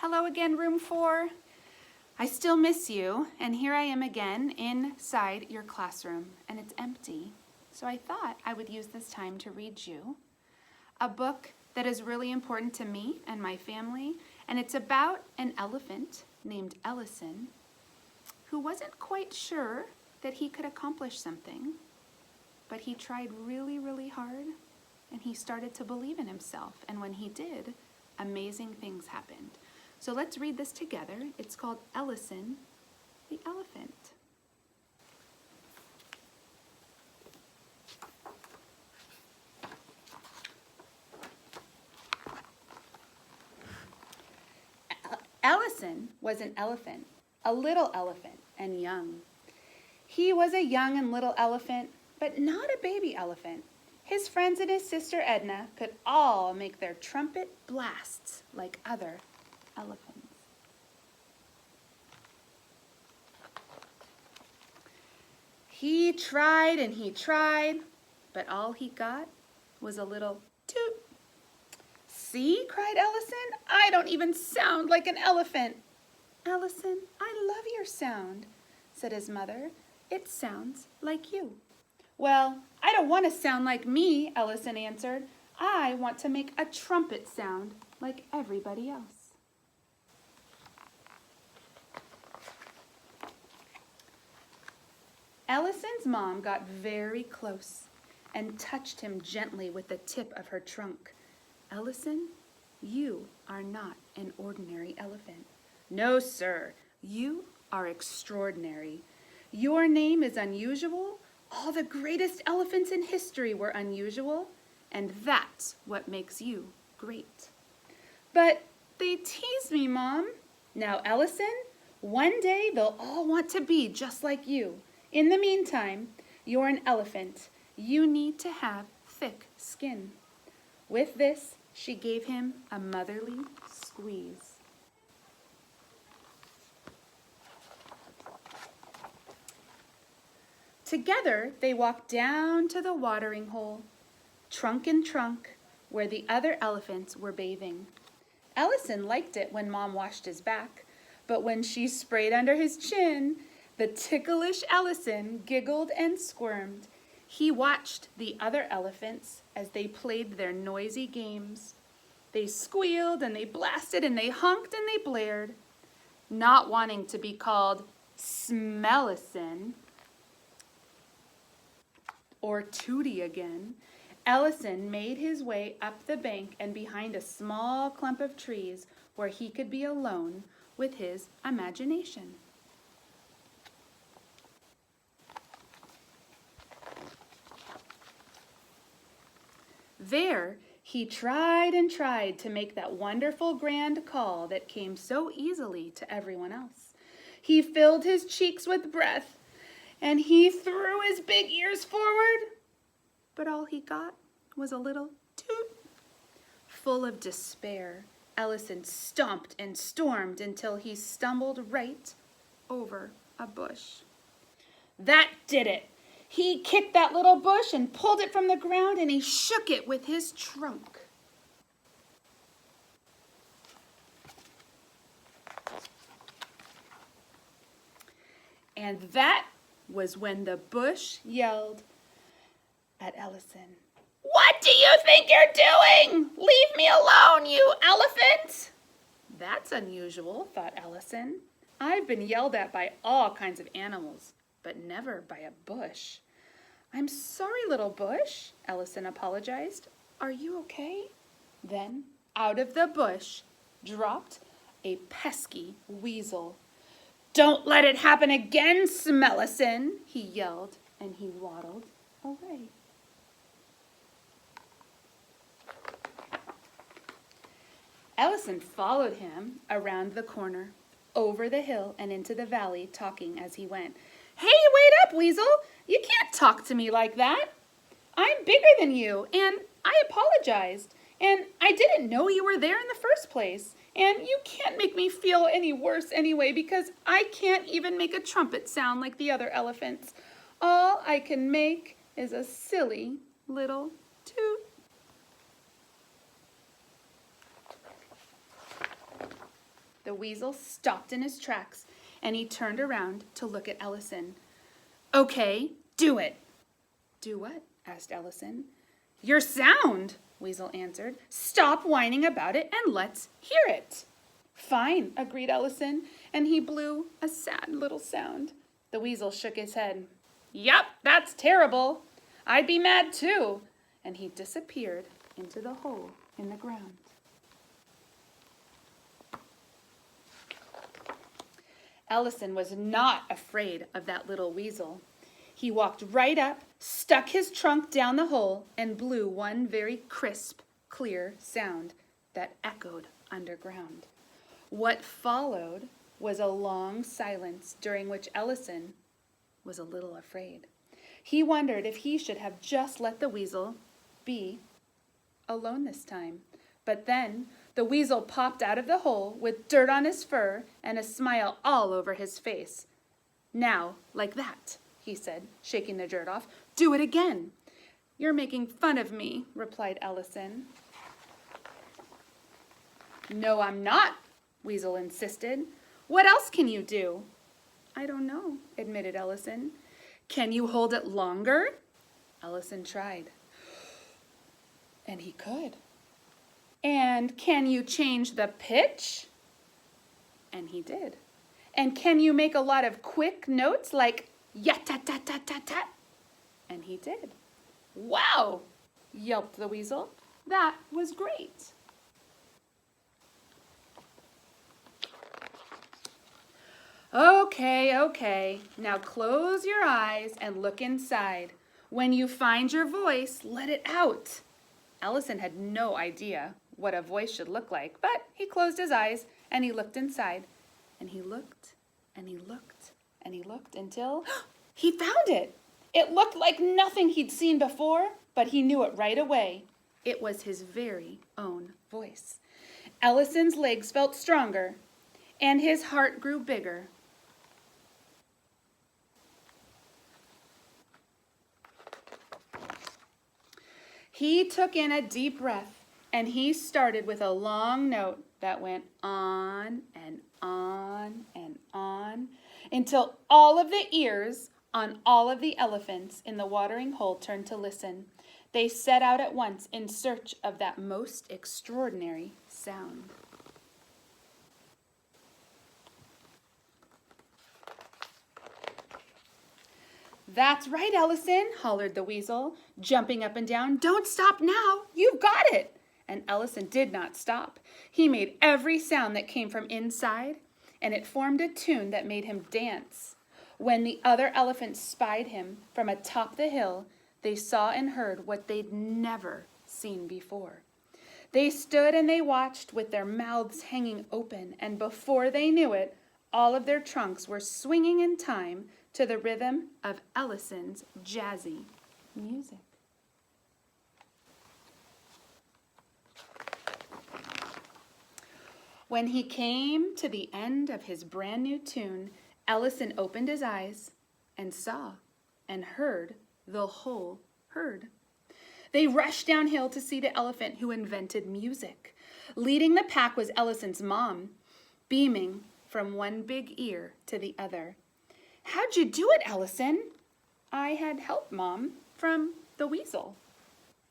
Hello again, room 4. I still miss you, and here I am again inside your classroom, and it's empty. So I thought I would use this time to read you a book that is really important to me and my family, and it's about an elephant named Ellison who wasn't quite sure that he could accomplish something, but he tried really, really hard, and he started to believe in himself, and when he did, amazing things happened. So let's read this together. It's called Ellison the Elephant. Ellison was an elephant, a little elephant, and young. He was a young and little elephant, but not a baby elephant. His friends and his sister Edna could all make their trumpet blasts like other elephants. He tried and he tried, but all he got was a little toot. See, cried Ellison, I don't even sound like an elephant. Ellison, I love your sound, said his mother. It sounds like you. Well, I don't want to sound like me, Ellison answered. I want to make a trumpet sound like everybody else. Ellison's mom got very close and touched him gently with the tip of her trunk. Ellison, you are not an ordinary elephant. No, sir, you are extraordinary. Your name is unusual. All the greatest elephants in history were unusual, and that's what makes you great. But they tease me, Mom. Now, Ellison, one day they'll all want to be just like you. In the meantime, you're an elephant. You need to have thick skin. With this, she gave him a motherly squeeze. Together, they walked down to the watering hole, trunk in trunk, where the other elephants were bathing. Ellison liked it when Mom washed his back, but when she sprayed under his chin, the ticklish Ellison giggled and squirmed. He watched the other elephants as they played their noisy games. They squealed and they blasted and they honked and they blared. Not wanting to be called Smellison or Tootie again, Ellison made his way up the bank and behind a small clump of trees where he could be alone with his imagination. There, he tried and tried to make that wonderful grand call that came so easily to everyone else. He filled his cheeks with breath, and he threw his big ears forward, but all he got was a little toot. Full of despair, Ellison stomped and stormed until he stumbled right over a bush. That did it! He kicked that little bush and pulled it from the ground, and he shook it with his trunk. And that was when the bush yelled at Ellison, "What do you think you're doing? Leave me alone, you elephant!" That's unusual, thought Ellison. I've been yelled at by all kinds of animals, but never by a bush. I'm sorry, little bush, Ellison apologized. Are you okay? Then, out of the bush, dropped a pesky weasel. Don't let it happen again, Smellison, he yelled, and he waddled away. Ellison followed him around the corner, over the hill and into the valley, talking as he went. Hey, wait up, Weasel! You can't talk to me like that. I'm bigger than you, and I apologized, and I didn't know you were there in the first place, and you can't make me feel any worse anyway because I can't even make a trumpet sound like the other elephants. All I can make is a silly little toot. The weasel stopped in his tracks, and he turned around to look at Ellison. "Okay, do it." "Do what?" asked Ellison. "Your sound," Weasel answered. "Stop whining about it and let's hear it." "Fine," agreed Ellison, and he blew a sad little sound. The weasel shook his head. "Yup, that's terrible. I'd be mad too." And he disappeared into the hole in the ground. Ellison was not afraid of that little weasel. He walked right up, stuck his trunk down the hole, and blew one very crisp, clear sound that echoed underground. What followed was a long silence during which Ellison was a little afraid. He wondered if he should have just let the weasel be alone this time. But then the weasel popped out of the hole with dirt on his fur and a smile all over his face. "Now, like that," he said, shaking the dirt off. "Do it again." "You're making fun of me," replied Ellison. "No, I'm not," Weasel insisted. "What else can you do?" "I don't know," admitted Ellison. "Can you hold it longer?" Ellison tried. And he could. "And can you change the pitch?" And he did. "And can you make a lot of quick notes like yat-tat-tat-tat-tat-tat?" And he did. "Wow!" yelped the weasel. "That was great." Okay. Now close your eyes and look inside. When you find your voice, let it out." Ellison had no idea what a voice should look like, but he closed his eyes and he looked inside. And he looked and he looked and he looked until he found it. It looked like nothing he'd seen before, but he knew it right away. It was his very own voice. Ellison's legs felt stronger and his heart grew bigger. He took in a deep breath, and he started with a long note that went on and on and on until all of the ears on all of the elephants in the watering hole turned to listen. They set out at once in search of that most extraordinary sound. "That's right, Ellison," hollered the weasel, jumping up and down. "Don't stop now. You've got it." And Ellison did not stop. He made every sound that came from inside, and it formed a tune that made him dance. When the other elephants spied him from atop the hill, they saw and heard what they'd never seen before. They stood and they watched with their mouths hanging open, and before they knew it, all of their trunks were swinging in time to the rhythm of Ellison's jazzy music. When he came to the end of his brand new tune, Ellison opened his eyes and saw and heard the whole herd. They rushed downhill to see the elephant who invented music. Leading the pack was Ellison's mom, beaming from one big ear to the other. "How'd you do it, Ellison?" "I had help, Mom, from the weasel."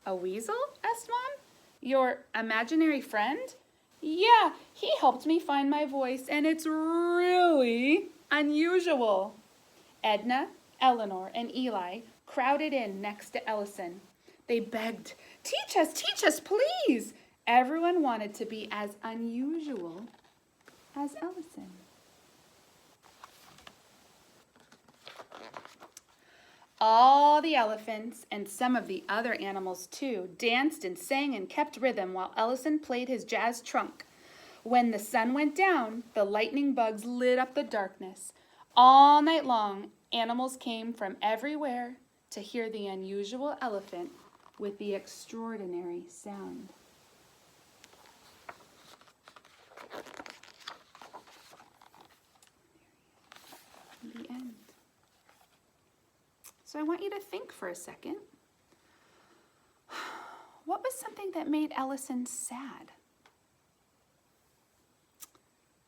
"A weasel?" asked Mom. "Your imaginary friend?" "Yeah, he helped me find my voice, and it's really unusual." Edna, Eleanor, and Eli crowded in next to Ellison. They begged, teach us, please." Everyone wanted to be as unusual as Ellison. All the elephants, and some of the other animals too, danced and sang and kept rhythm while Ellison played his jazz trunk. When the sun went down, the lightning bugs lit up the darkness. All night long, animals came from everywhere to hear the unusual elephant with the extraordinary sound. The end. So I want you to think for a second. What was something that made Ellison sad?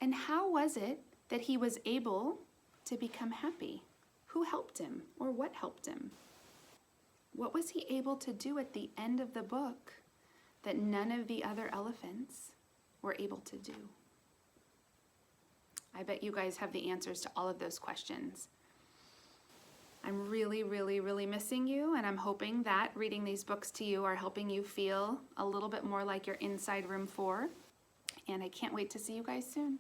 And how was it that he was able to become happy? Who helped him, or what helped him? What was he able to do at the end of the book that none of the other elephants were able to do? I bet you guys have the answers to all of those questions. I'm really, really, really missing you, and I'm hoping that reading these books to you are helping you feel a little bit more like you're inside room 4. And I can't wait to see you guys soon.